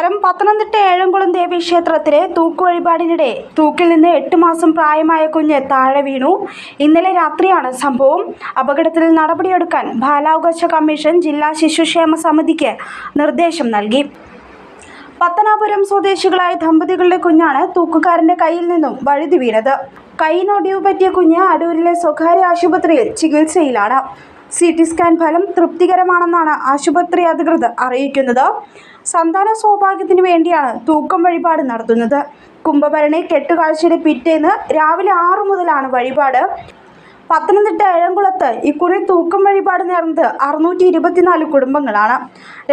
നമസ്കാരം. പത്തനംതിട്ട ഏഴംകുളം ദേവീക്ഷേത്രത്തിലെ തൂക്കുവഴിപാടിനിടെ തൂക്കിൽ നിന്ന് 8 മാസം പ്രായമായ കുഞ്ഞ് താഴെ വീണു. ഇന്നലെ രാത്രിയാണ് സംഭവം. അപകടത്തിൽ നടപടിയെടുക്കാൻ ബാലാവകാശ കമ്മീഷൻ ജില്ലാ ശിശുക്ഷേമ സമിതിക്ക് നിർദ്ദേശം നൽകി. പത്തനാപുരം സ്വദേശികളായ ദമ്പതികളുടെ കുഞ്ഞാണ് തൂക്കുകാരന്റെ കയ്യിൽ നിന്നും വഴുതി വീണത്. കൈയിനൊടിവ് പറ്റിയ കുഞ്ഞ് അടൂരിലെ സ്വകാര്യ ആശുപത്രിയിൽ ചികിത്സയിലാണ്. CT സ്കാൻ ഫലം തൃപ്തികരമാണെന്നാണ് ആശുപത്രി അധികൃതർ അറിയിക്കുന്നത്. സന്താന സൗഭാഗ്യത്തിന് വേണ്ടിയാണ് തൂക്കം വഴിപാട് നടത്തുന്നത്. കുംഭഭരണി കെട്ടുകാഴ്ചയുടെ പിറ്റേന്ന് രാവിലെ 6 മുതലാണ് വഴിപാട്. പത്തനംതിട്ട ഏഴംകുളത്ത് ഇക്കുറി തൂക്കം വഴിപാട് നേർന്നത് 624 കുടുംബങ്ങളാണ്.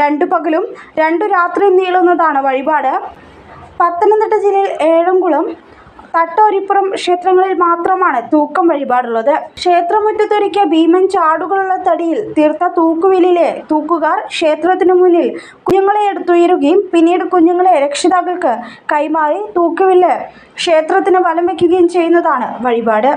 2 പകലും 2 രാത്രിയും നീളുന്നതാണ് വഴിപാട്. പത്തനംതിട്ട ജില്ലയിൽ ഏഴംകുളം, തട്ടോരിപ്പുറം ക്ഷേത്രങ്ങളിൽ മാത്രമാണ് തൂക്കം വഴിപാടുള്ളത്. ക്ഷേത്രമുറ്റത്തൊരുക്കിയ ഭീമൻ ചാടുകളുള്ള തടിയിൽ തീർത്ത തൂക്കുവില്ലിലെ തൂക്കുകാർ ക്ഷേത്രത്തിനു മുന്നിൽ കുഞ്ഞുങ്ങളെ എടുത്തുയരുകയും പിന്നീട് കുഞ്ഞുങ്ങളെ രക്ഷിതാക്കൾക്ക് കൈമാറി തൂക്കുവില്ല് ക്ഷേത്രത്തിന് വലം വയ്ക്കുകയും ചെയ്യുന്നതാണ് വഴിപാട്.